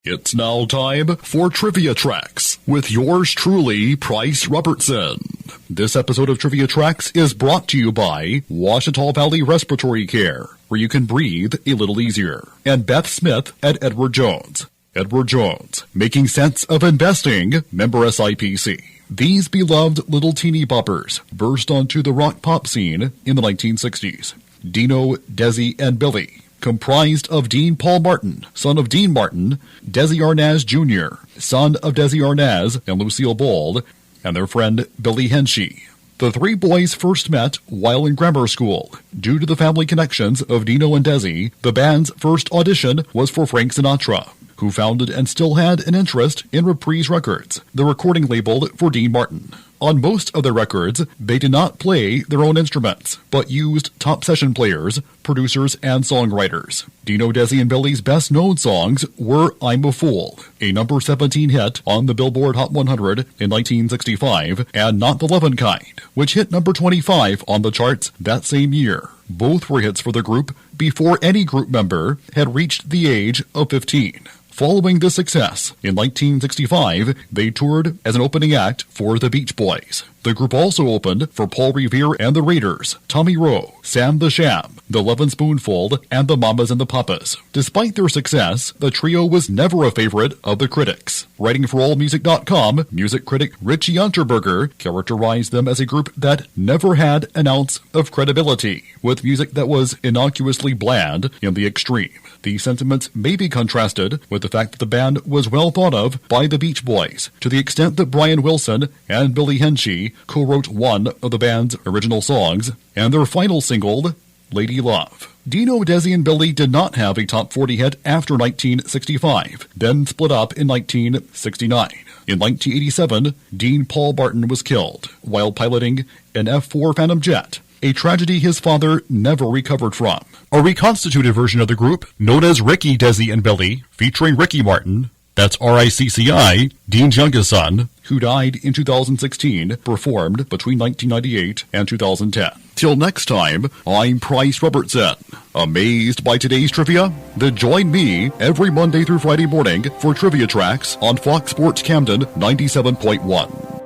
It's now time for Trivia Tracks with yours truly, Price Robertson. This episode of Trivia Tracks is brought to you by Washita Valley Respiratory Care, where you can breathe a little easier, and Beth Smith at Edward Jones. Edward Jones, making sense of investing, member SIPC. These beloved little teeny boppers burst onto the rock pop scene in the 1960s. Dino, Desi, and Billy, comprised of Dean Paul Martin, son of Dean Martin, Desi Arnaz Jr., son of Desi Arnaz and Lucille Bald, and their friend Billy Henshey. The three boys first met while in grammar school. Due to the family connections of Dino and Desi, the band's first audition was for Frank Sinatra, who founded and still had an interest in Reprise Records, the recording label for Dean Martin. On most of their records, they did not play their own instruments, but used top session players, producers, and songwriters. Dino, Desi, and Billy's best-known songs were I'm a Fool, a number 17 hit on the Billboard Hot 100 in 1965, and Not the Lovin' Kind, which hit number 25 on the charts that same year. Both were hits for the group before any group member had reached the age of 15. Following this success, in 1965, they toured as an opening act for the Beach Boys. The group also opened for Paul Revere and the Raiders, Tommy Roe, Sam the Sham, the Lovin' Spoonful, and the Mamas and the Papas. Despite their success, the trio was never a favorite of the critics. Writing for AllMusic.com, music critic Richie Unterberger characterized them as a group that never had an ounce of credibility, with music that was innocuously bland in the extreme. These sentiments may be contrasted with the fact that the band was well thought of by the Beach Boys, to the extent that Brian Wilson and Billy Henshey co-wrote one of the band's original songs, and their final single, Lady Love. Dino, Desi, and Billy did not have a top 40 hit after 1965, then split up in 1969. In 1987, Dean Paul Martin was killed while piloting an F-4 Phantom jet, a tragedy his father never recovered from. A reconstituted version of the group, known as Ricky, Desi, and Billy, featuring Ricky Martin, that's R-I-C-C-I, Dean's youngest son, who died in 2016, performed between 1998 and 2010. Till next time, I'm Price Robertson. Amazed by today's trivia? Then join me every Monday through Friday morning for Trivia Tracks on Fox Sports Camden 97.1.